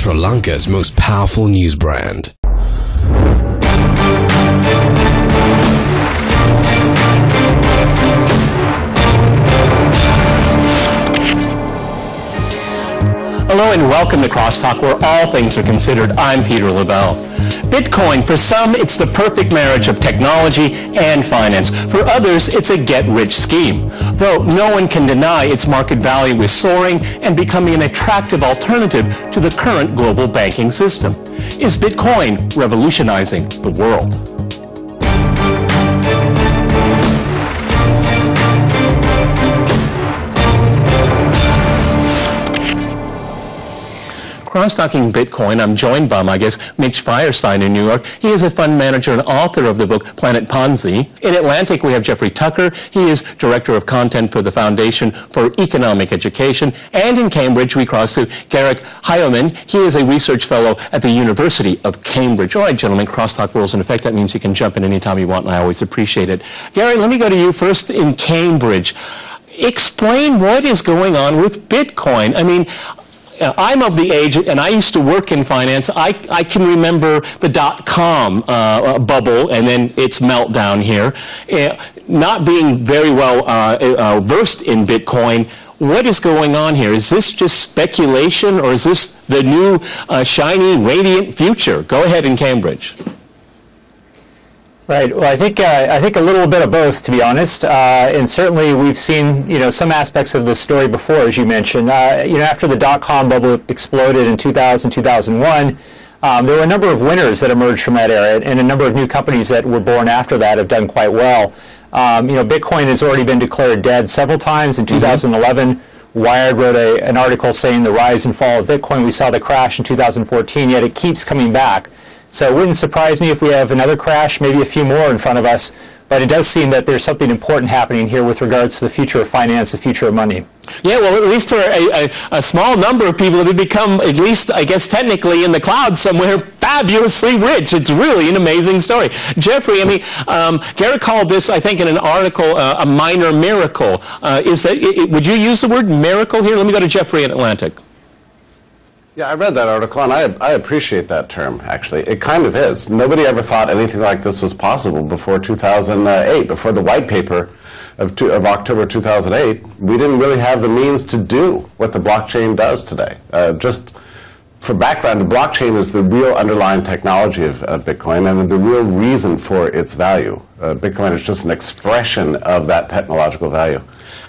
Sri Lanka's most powerful news brand. Hello and welcome to Crosstalk, where all things are considered. I'm Peter Lavelle. Bitcoin, for some, it's the perfect marriage of technology and finance. For others, it's a get-rich scheme. Though no one can deny its market value is soaring and becoming an attractive alternative to the current global banking system. Is Bitcoin revolutionizing the world? Cross-talking Bitcoin, I'm joined by my guest, Mitch Firestein in New York. He is a fund manager and author of the book Planet Ponzi. In Atlantic, we have Jeffrey Tucker. He is Director of Content for the Foundation for Economic Education. And in Cambridge, we cross to Garrick Heilman. He is a research fellow at the University of Cambridge. All right, gentlemen, crosstalk rules in effect. That means you can jump in anytime you want, and I always appreciate it. Gary, let me go to you first in Cambridge. Explain what is going on with Bitcoin. I mean, I'm of the age, and I used to work in finance. I can remember the dot-com bubble and then its meltdown here. Not being very well versed in Bitcoin, what is going on here? Is this just speculation, or is this the new shiny, radiant future? Go ahead in Cambridge. Right. Well, I think a little bit of both, to be honest. And certainly we've seen, some aspects of this story before, as you mentioned. After the dot-com bubble exploded in 2000, 2001, there were a number of winners that emerged from that era, and a number of new companies that were born after that have done quite well. Bitcoin has already been declared dead several times. In 2011, Wired wrote an article saying the rise and fall of Bitcoin. We saw the crash in 2014, yet it keeps coming back. So it wouldn't surprise me if we have another crash, maybe a few more in front of us. But it does seem that there's something important happening here with regards to the future of finance, the future of money. Yeah, well, at least for a small number of people that have become, at least, I guess, technically in the cloud somewhere, fabulously rich. It's really an amazing story. Jeffrey, I mean, Garrett called this, I think, in an article, a minor miracle. Would you use the word miracle here? Let me go to Jeffrey in Atlantic. Yeah, I read that article, and I appreciate that term, actually. It kind of is. Nobody ever thought anything like this was possible before 2008, before the white paper of October 2008. We didn't really have the means to do what the blockchain does today. Just for background, the blockchain is the real underlying technology of Bitcoin and the real reason for its value. Bitcoin is just an expression of that technological value.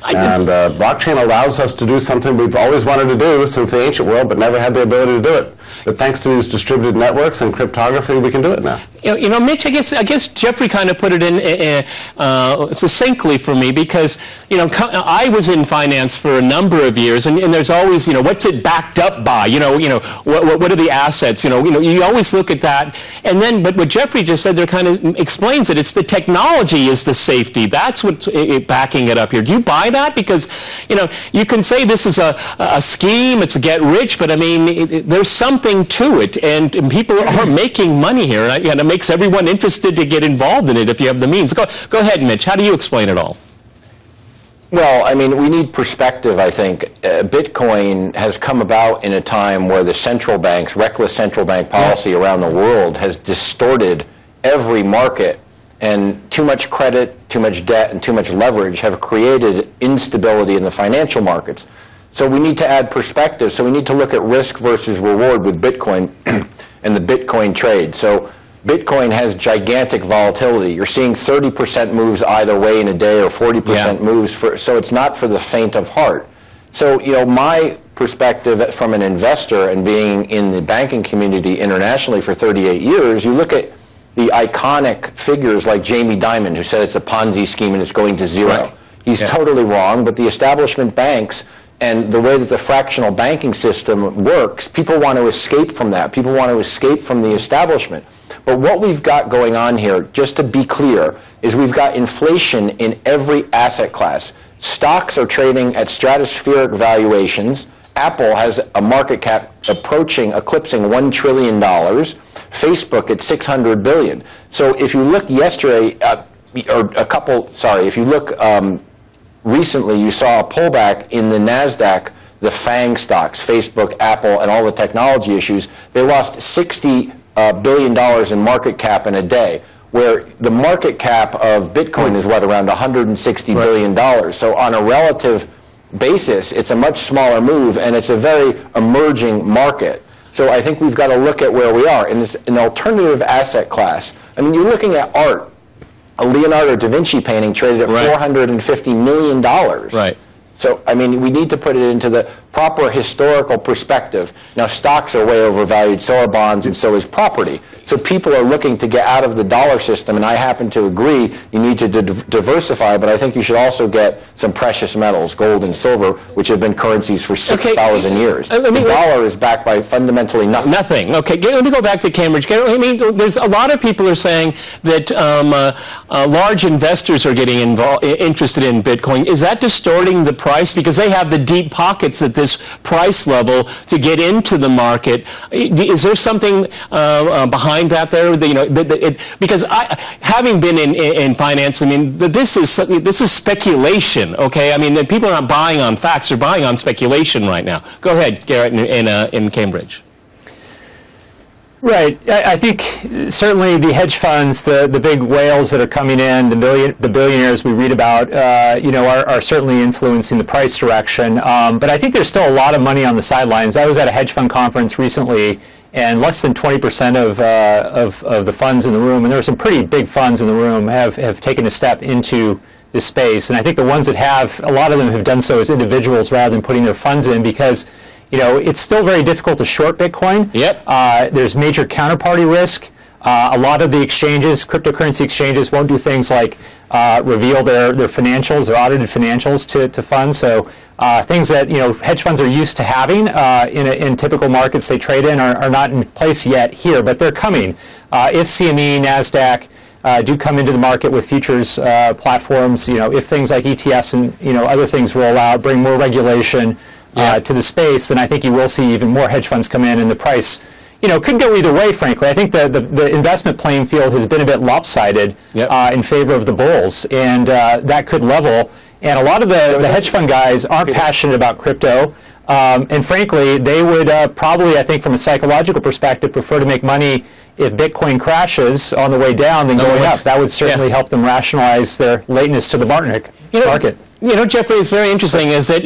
And blockchain allows us to do something we've always wanted to do since the ancient world, but never had the ability to do it. But thanks to these distributed networks and cryptography, we can do it now. Mitch, I guess Jeffrey kind of put it in succinctly for me, because I was in finance for a number of years, and there's always what's it backed up by? What are the assets? You always look at that, and then but what Jeffrey just said there kind of explains it. It's the technology is the safety. That's what's backing it up here. Do you buy that? Because you can say this is a scheme, it's a get rich, but I mean there's something to it, and people are making money here, and it makes everyone interested to get involved in it if you have the means. Go ahead, Mitch. How do you explain it all? Well, I mean, we need perspective, I think. Bitcoin has come about in a time where the central banks, reckless central bank policy around the world has distorted every market, and too much credit, too much debt, and too much leverage have created instability in the financial markets. So we need to add perspective. So we need to look at risk versus reward with Bitcoin and the Bitcoin trade. So Bitcoin has gigantic volatility. You're seeing 30% moves either way in a day, or 40% moves. So it's not for the faint of heart. So, my perspective from an investor and being in the banking community internationally for 38 years, you look at the iconic figures like Jamie Dimon, who said it's a Ponzi scheme and it's going to zero. Right. He's totally wrong, but the establishment banks and the way that the fractional banking system works, people want to escape from that. People want to escape from the establishment. But what we've got going on here, just to be clear, is we've got inflation in every asset class. Stocks are trading at stratospheric valuations. Apple has a market cap eclipsing $1 trillion. Facebook at $600 billion. So if you look yesterday, if you look recently, you saw a pullback in the NASDAQ the FANG stocks, Facebook, Apple, and all the technology issues, they lost $60 billion in market cap in a day, where the market cap of Bitcoin is what, around $160 billion. So on a relative basis, it's a much smaller move, and it's a very emerging market. So I think we've got to look at where we are. And it's an alternative asset class. I mean, you're looking at art. A Leonardo da Vinci painting traded at $450 million. Right. So, I mean, we need to put it into the proper historical perspective. Now, stocks are way overvalued, so are bonds, and so is property. So people are looking to get out of the dollar system, and I happen to agree you need to diversify, but I think you should also get some precious metals, gold and silver, which have been currencies for 6,000 years. The dollar is backed by fundamentally nothing. Nothing. Okay, let me go back to Cambridge. I mean, there's a lot of people are saying that large investors are getting interested in Bitcoin. Is that distorting the price? Because they have the deep pockets at this price level to get into the market. Is there something behind that there? You know, because having been in finance, I mean, this is speculation. Okay, I mean, people are not buying on facts; they're buying on speculation right now. Go ahead, Garrett, in Cambridge. Right. I think certainly the hedge funds, the big whales that are coming in, the billionaires we read about, you know, are certainly influencing the price direction. But I think there's still a lot of money on the sidelines. I was at a hedge fund conference recently, and less than 20% of the funds in the room, and there are some pretty big funds in the room, have taken a step into this space. And I think the ones that have, a lot of them have done so as individuals rather than putting their funds in, because you know, it's still very difficult to short Bitcoin. Yep. There's major counterparty risk. A lot of the exchanges, cryptocurrency exchanges, won't do things like reveal their financials, their audited financials to funds. So things that, you know, hedge funds are used to having in typical markets they trade in are not in place yet here, but they're coming. If CME, NASDAQ do come into the market with futures platforms, you know, if things like ETFs and, you know, other things roll out, bring more regulation to the space, then I think you will see even more hedge funds come in, and the price, you know, could go either way, frankly. I think the investment playing field has been a bit lopsided in favor of the bulls, and that could level. And a lot of the hedge fund guys aren't passionate about crypto, and frankly, they would probably, I think from a psychological perspective, prefer to make money if Bitcoin crashes on the way down than going up. That would certainly help them rationalize their lateness to the market. You know, Jeffrey, it's very interesting is that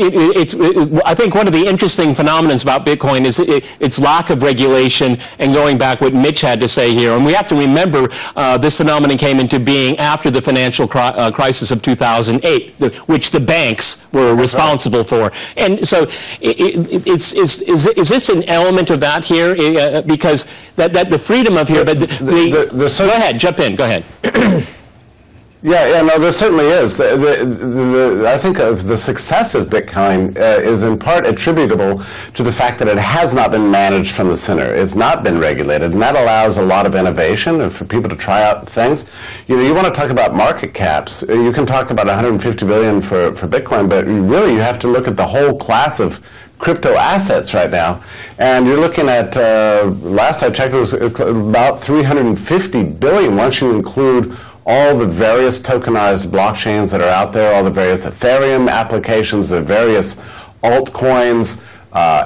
I think one of the interesting phenomena about Bitcoin is its lack of regulation, and going back what Mitch had to say here. And we have to remember this phenomenon came into being after the financial crisis of 2008, which the banks were responsible for. And so is this an element of that here? Because that the freedom of here, but go ahead, jump in, go ahead. Yeah, no, there certainly is. I think of the success of Bitcoin is in part attributable to the fact that it has not been managed from the center. It's not been regulated, and that allows a lot of innovation and for people to try out things. You know, you want to talk about market caps. You can talk about 150 billion for Bitcoin, but really you have to look at the whole class of crypto assets right now. And you're looking at, last I checked, it was about 350 billion once you include all the various tokenized blockchains that are out there, all the various Ethereum applications, the various altcoins,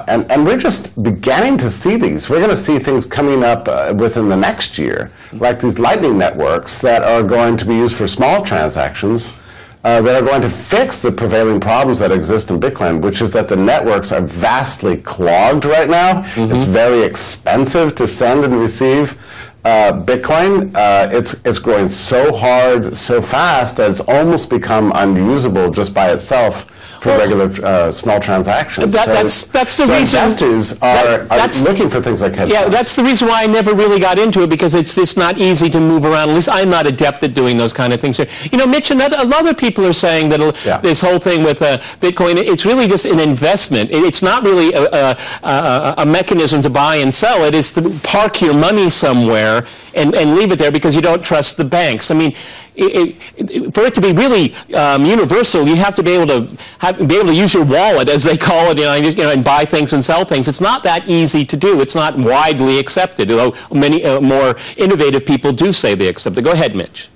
and we're just beginning to see these. We're going to see things coming up within the next year, like these Lightning networks that are going to be used for small transactions, that are going to fix the prevailing problems that exist in Bitcoin, which is that the networks are vastly clogged right now. It's very expensive to send and receive Bitcoin. It's growing so hard, so fast that it's almost become unusable just by itself for regular small transactions. That's the reason investors are looking for things like hedge funds. Yeah, that's the reason why I never really got into it, because it's not easy to move around. At least I'm not adept at doing those kind of things. You know, Mitch, and other people are saying that this whole thing with Bitcoin, it's really just an investment. It's not really a mechanism to buy and sell. It is to park your money somewhere and leave it there because you don't trust the banks. I mean, for it to be really universal, you have to be able to use your wallet, as they call it, and buy things and sell things. It's not that easy to do. It's not widely accepted, although many more innovative people do say they accept it. Go ahead, Mitch.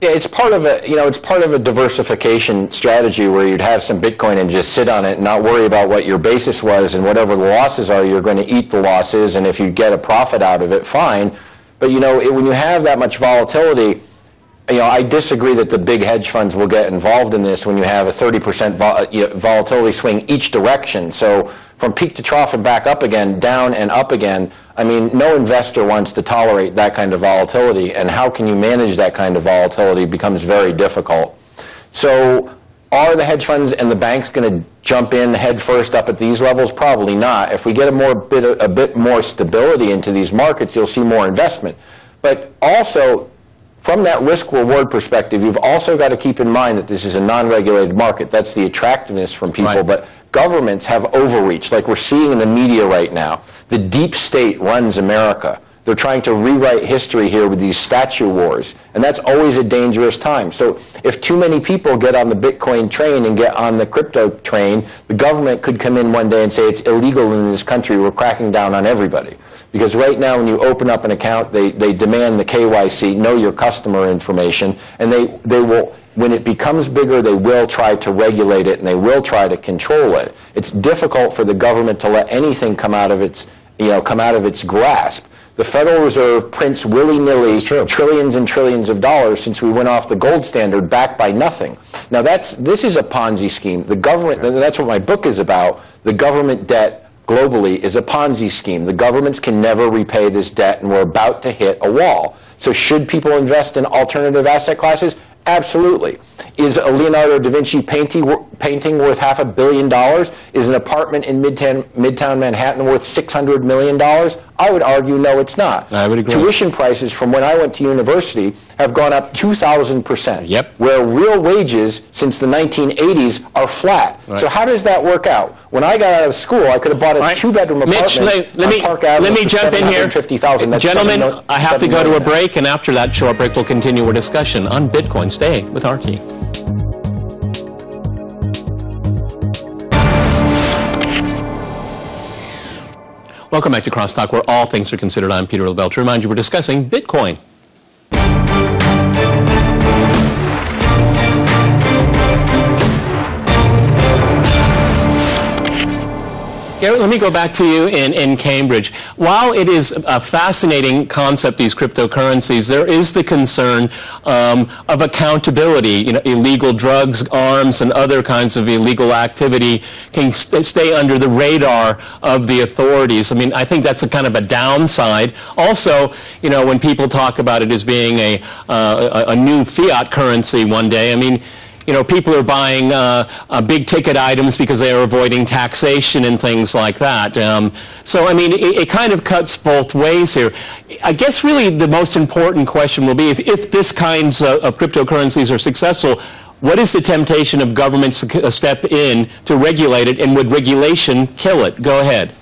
Yeah, it's part of a diversification strategy where you'd have some Bitcoin and just sit on it and not worry about what your basis was, and whatever the losses are, you're going to eat the losses, and if you get a profit out of it, fine. But when you have that much volatility, I disagree that the big hedge funds will get involved in this when you have a 30% volatility swing each direction. So from peak to trough and back up again, down and up again, I mean, no investor wants to tolerate that kind of volatility, and how can you manage that kind of volatility becomes very difficult. So are the hedge funds and the banks going to jump in head first up at these levels? Probably not. If we get a bit more stability into these markets, you'll see more investment. But also, from that risk-reward perspective, you've also got to keep in mind that this is a non-regulated market. That's the attractiveness from people. Right. But governments have overreach, like we're seeing in the media right now. The deep state runs America. They're trying to rewrite history here with these statue wars, and that's always a dangerous time. So if too many people get on the Bitcoin train and get on the crypto train, the government could come in one day and say it's illegal in this country, we're cracking down on everybody. Because right now when you open up an account, they demand the KYC, know your customer information, and they will, when it becomes bigger, they will try to regulate it and they will try to control it. It's difficult for the government to let anything come out of its grasp. The Federal Reserve prints willy-nilly trillions and trillions of dollars since we went off the gold standard, backed by nothing. Now this is a Ponzi scheme. The government, and that's what my book is about, the government debt globally is a Ponzi scheme. The governments can never repay this debt, and we're about to hit a wall. So should people invest in alternative asset classes? Absolutely. Is a Leonardo da Vinci painting worth $500 million? Is an apartment in Midtown Manhattan worth $600 million? I would argue no, it's not. I would agree. Tuition prices from when I went to university have gone up 2,000%. Yep. Where real wages since the 1980s are flat. Right. So how does that work out? When I got out of school, I could have bought a two-bedroom apartment Mitch, on Park Avenue let me jump in here. Gentlemen, I have to go to a break, and after that short break, we'll continue our discussion on Bitcoin. Stay with RT. Welcome back to Crosstalk, where all things are considered. I'm Peter LaBelle. To remind you, we're discussing Bitcoin. Garrett, let me go back to you in Cambridge. While it is a fascinating concept, these cryptocurrencies, there is the concern of accountability. Illegal drugs, arms, and other kinds of illegal activity can stay under the radar of the authorities. I mean, I think that's a kind of a downside. Also, when people talk about it as being a new fiat currency one day, I mean, people are buying big ticket items because they are avoiding taxation and things like that. So, I mean, it kind of cuts both ways here. I guess really the most important question will be if this kinds of cryptocurrencies are successful, what is the temptation of governments to step in to regulate it, and would regulation kill it? Go ahead.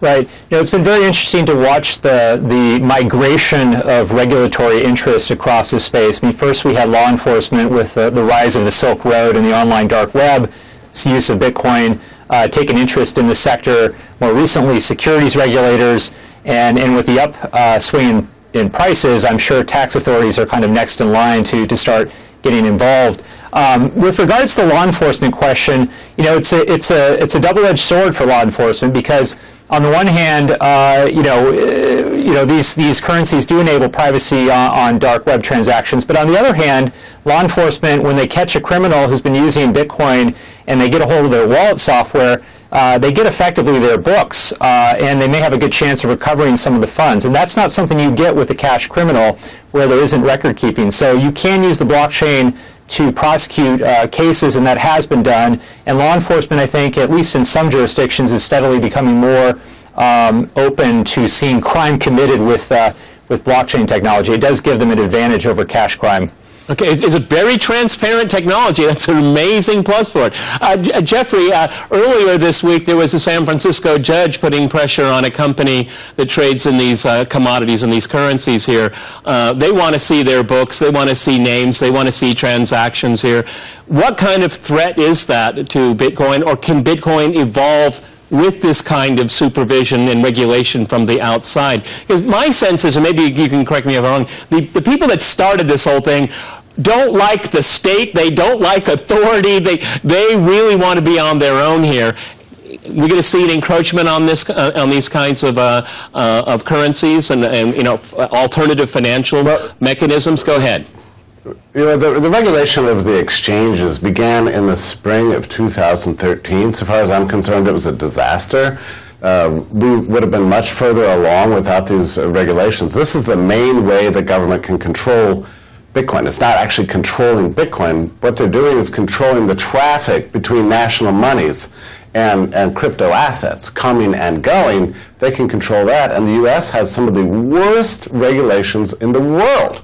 Right. It's been very interesting to watch the migration of regulatory interest across this space. I mean, first we had law enforcement with the rise of the Silk Road and the online dark web, use of Bitcoin, taken interest in the sector. More recently, securities regulators, and with the upswing in prices, I'm sure tax authorities are kind of next in line to start getting involved. With regards to the law enforcement question, it's a double-edged sword for law enforcement, because on the one hand, these currencies do enable privacy on dark web transactions, but on the other hand, law enforcement, when they catch a criminal who's been using Bitcoin and they get a hold of their wallet software, they get effectively their books, and they may have a good chance of recovering some of the funds. And that's not something you get with a cash criminal where there isn't record keeping. So you can use the blockchain to prosecute cases, and that has been done. And law enforcement, I think, at least in some jurisdictions, is steadily becoming more open to seeing crime committed with blockchain technology. It does give them an advantage over cash crime. Okay, it's a very transparent technology. That's an amazing plus for it. Jeffrey, earlier this week there was a San Francisco judge putting pressure on a company that trades in these commodities and these currencies here. They want to see their books, they want to see names, they want to see transactions here. What kind of threat is that to Bitcoin, or can Bitcoin evolve with this kind of supervision and regulation from the outside? Because my sense is, and maybe you can correct me if I'm wrong, the people that started this whole thing don't like the state, they don't like authority, they really want to be on their own here. We're going to see an encroachment on this, on these kinds of currencies and you know, alternative financial mechanisms. Go ahead. You know, the regulation of the exchanges began in the spring of 2013. So far as I'm concerned, it was a disaster. We would have been much further along without these regulations. This is the main way the government can control Bitcoin. It's not actually controlling Bitcoin. What they're doing is controlling the traffic between national monies and crypto assets coming and going. They can control that, and the U.S. has some of the worst regulations in the world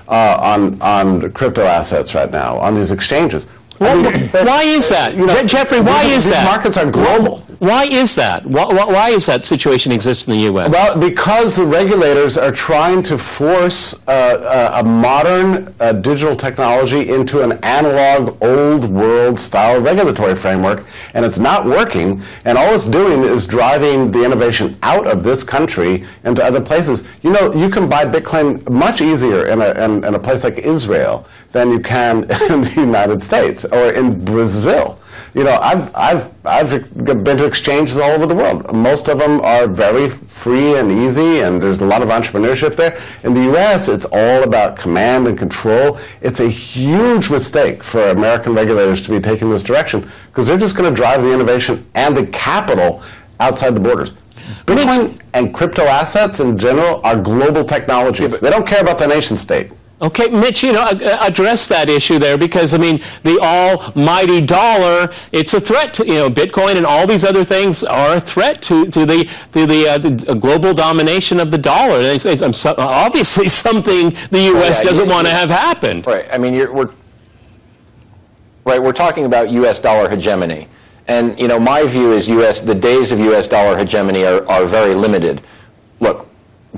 on crypto assets right now, on these exchanges. Why is that? You know, Jeffrey, why is that? These markets are global. Why is that? Why is that situation exist in the U.S.? Well, because the regulators are trying to force a modern digital technology into an analog, old world style regulatory framework, and it's not working, and all it's doing is driving the innovation out of this country into other places. You know, you can buy Bitcoin much easier in a place like Israel than you can in the United States or in Brazil. You know, I've been to exchanges all over the world. Most of them are very free and easy, and there's a lot of entrepreneurship there. In the U.S., it's all about command and control. It's a huge mistake for American regulators to be taking this direction, because they're just going to drive the innovation and the capital outside the borders. Bitcoin and crypto assets in general are global technologies. They don't care about the nation state. Okay, Mitch, you know, address that issue there, because, I mean, the almighty dollar, it's a threat to, you know, Bitcoin and all these other things are a threat to the global domination of the dollar. It's obviously something the U.S. doesn't want to have happen. Right. I mean, we're talking about U.S. dollar hegemony. And, you know, my view is the days of U.S. dollar hegemony are very limited. Look,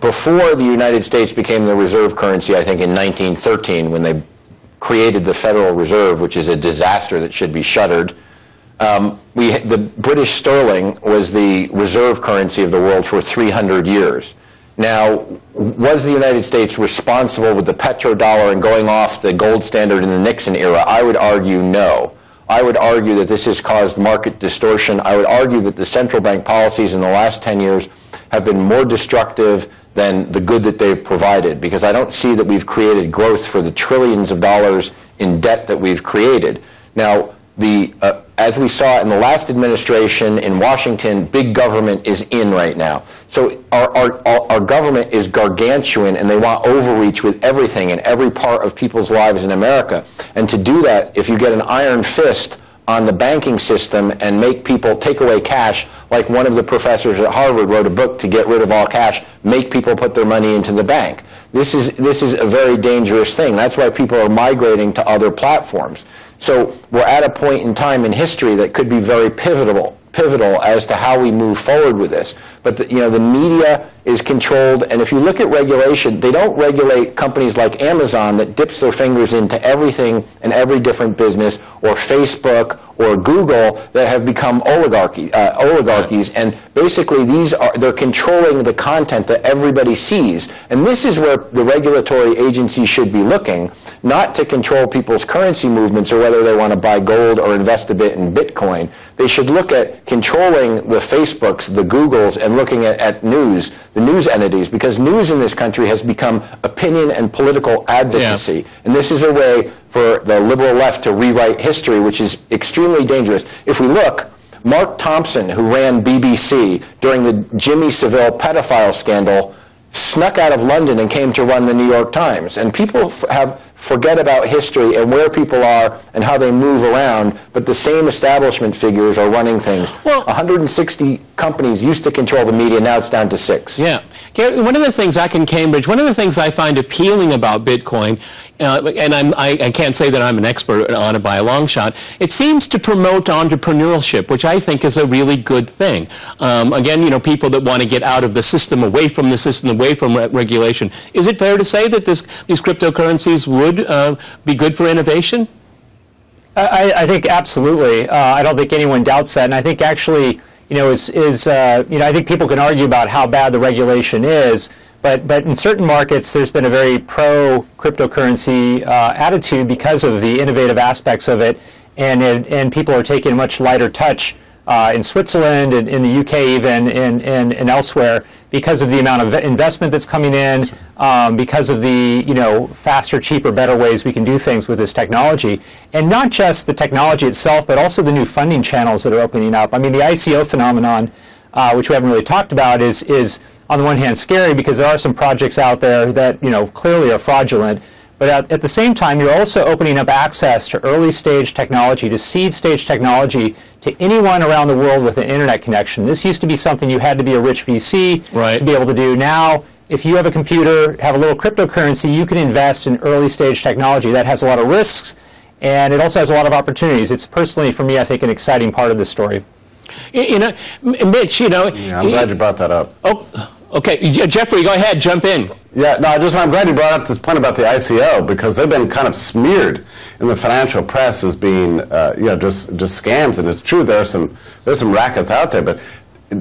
before the United States became the reserve currency, I think in 1913, when they created the Federal Reserve, which is a disaster that should be shuttered, the British sterling was the reserve currency of the world for 300 years. Now, was the United States responsible with the petrodollar and going off the gold standard in the Nixon era? I would argue no. I would argue that this has caused market distortion. I would argue that the central bank policies in the last 10 years have been more destructive than the good that they've provided, because I don't see that we've created growth for the trillions of dollars in debt that we've created. Now, as we saw in the last administration in Washington, big government is in right now. So our government is gargantuan, and they want overreach with everything in every part of people's lives in America. And to do that, if you get an iron fist on the banking system and make people take away cash, like one of the professors at Harvard wrote a book to get rid of all cash, make people put their money into the bank. This is a very dangerous thing. That's why people are migrating to other platforms. So we're at a point in time in history that could be very pivotal as to how we move forward with this. But the media is controlled, and if you look at regulation, they don't regulate companies like Amazon that dips their fingers into everything and every different business, or Facebook or Google that have become oligarchies, and basically they're controlling the content that everybody sees. And this is where the regulatory agency should be looking, not to control people's currency movements or whether they want to buy gold or invest a bit in Bitcoin. They should look at controlling the Facebooks, the Googles, and looking at news, the news entities, because news in this country has become opinion and political advocacy. Yeah. And this is a way for the liberal left to rewrite history, which is extremely dangerous. If we look, Mark Thompson, who ran BBC during the Jimmy Savile pedophile scandal, snuck out of London and came to run the New York Times. And people forget about history and where people are and how they move around, but the same establishment figures are running things. Well, 160 companies used to control the media, now it's down to 6. Yeah. One of the things back in Cambridge, one of the things I find appealing about Bitcoin, and I can't say that I'm an expert on it by a long shot, it seems to promote entrepreneurship, which I think is a really good thing. Again, people that want to get out of the system, away from the system, away from regulation. Is it fair to say that these cryptocurrencies would be good for innovation? I think absolutely. I don't think anyone doubts that. And I think actually, I think people can argue about how bad the regulation is, but in certain markets there's been a very pro-cryptocurrency attitude because of the innovative aspects of it, and people are taking a much lighter touch in Switzerland and in the UK even and elsewhere because of the amount of investment that's coming in, because of the faster, cheaper, better ways we can do things with this technology. And not just the technology itself, but also the new funding channels that are opening up. I mean, the ICO phenomenon, which we haven't really talked about, is on the one hand scary because there are some projects out there that clearly are fraudulent. But at the same time, you're also opening up access to early stage technology, to seed stage technology, to anyone around the world with an internet connection. This used to be something you had to be a rich VC to be able to do. Now, if you have a computer, have a little cryptocurrency, you can invest in early stage technology. That has a lot of risks, and it also has a lot of opportunities. It's personally, for me, I think, an exciting part of this story. Mitch, Yeah, I'm glad you brought that up. Oh, okay. Jeffrey, go ahead, jump in. Yeah, no, I'm glad you brought up this point about the ICO, because they've been kind of smeared in the financial press as being, just scams. And it's true, there's some rackets out there, but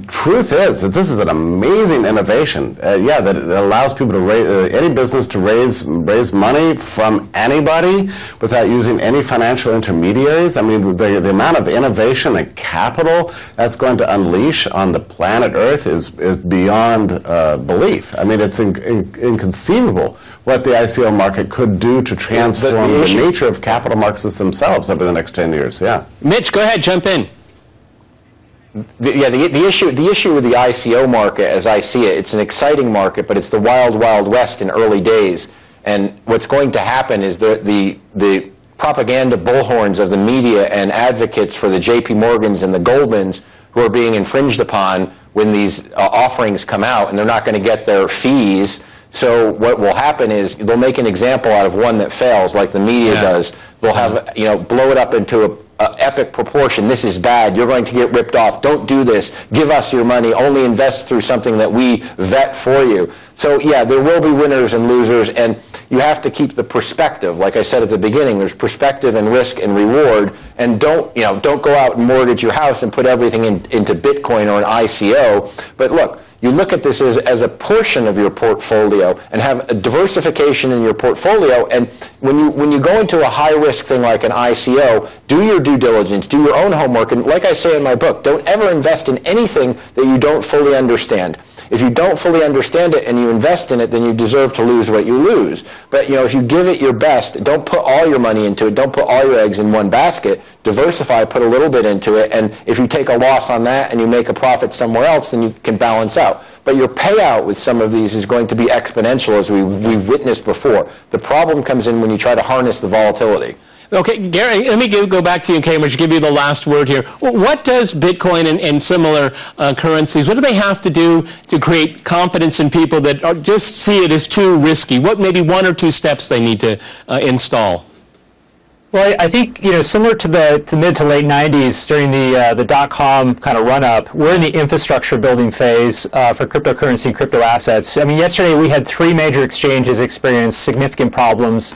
truth is that this is an amazing innovation. That it allows people to raise any business to raise money from anybody without using any financial intermediaries. I mean, the amount of innovation and capital that's going to unleash on the planet Earth is beyond belief. I mean, it's inconceivable what the ICO market could do to transform the nature of capital markets themselves over the next 10 years. Yeah. Mitch, go ahead, jump in. The issue with the ICO market, as I see it, it's an exciting market, but it's the wild, wild west in early days. And what's going to happen is the propaganda bullhorns of the media and advocates for the JP Morgans and the Goldmans who are being infringed upon when these offerings come out, and they're not going to get their fees. So what will happen is they'll make an example out of one that fails, like the media does. They'll have, blow it up into a epic proportion. This is bad. You're going to get ripped off. Don't do this. Give us your money. Only invest through something that we vet for you. So yeah, there will be winners and losers, and you have to keep the perspective. Like I said at the beginning, there's perspective and risk and reward, and don't go out and mortgage your house and put everything into Bitcoin or an ICO. But look, you look at this as a portion of your portfolio and have a diversification in your portfolio. And when you go into a high-risk thing like an ICO, do your due diligence, do your own homework. And like I say in my book, don't ever invest in anything that you don't fully understand. If you don't fully understand it and you invest in it, then you deserve to lose what you lose. But if you give it your best, don't put all your money into it. Don't put all your eggs in one basket. Diversify, put a little bit into it, and if you take a loss on that and you make a profit somewhere else, then you can balance out. But your payout with some of these is going to be exponential, as we've witnessed before. The problem comes in when you try to harness the volatility. Okay, Gary, let me go back to you in Cambridge, give you the last word here. What does Bitcoin and similar currencies, what do they have to do to create confidence in people that just see it as too risky? What maybe one or two steps they need to install? Well, I think, similar to the mid to late 90s during the dot-com kind of run-up, we're in the infrastructure building phase for cryptocurrency and crypto assets. I mean, yesterday we had 3 major exchanges experience significant problems.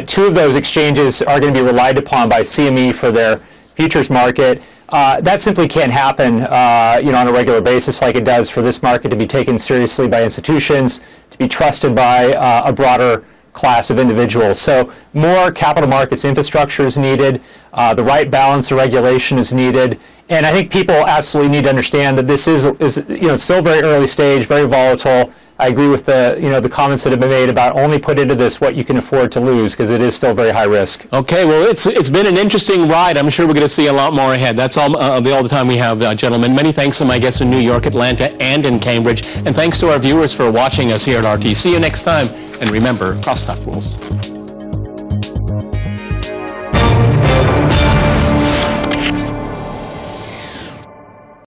2 of those exchanges are going to be relied upon by CME for their futures market. That simply can't happen, on a regular basis like it does for this market to be taken seriously by institutions, to be trusted by a broader class of individuals. So more capital markets infrastructure is needed. The right balance of regulation is needed. And I think people absolutely need to understand that this is still very early stage, very volatile. I agree with the comments that have been made about only put into this what you can afford to lose, because it is still very high risk. Okay, well, it's been an interesting ride. I'm sure we're going to see a lot more ahead. That's all the time we have, gentlemen. Many thanks to my guests in New York, Atlanta, and in Cambridge. And thanks to our viewers for watching us here at RT. See you next time. And remember, crosstalk rules.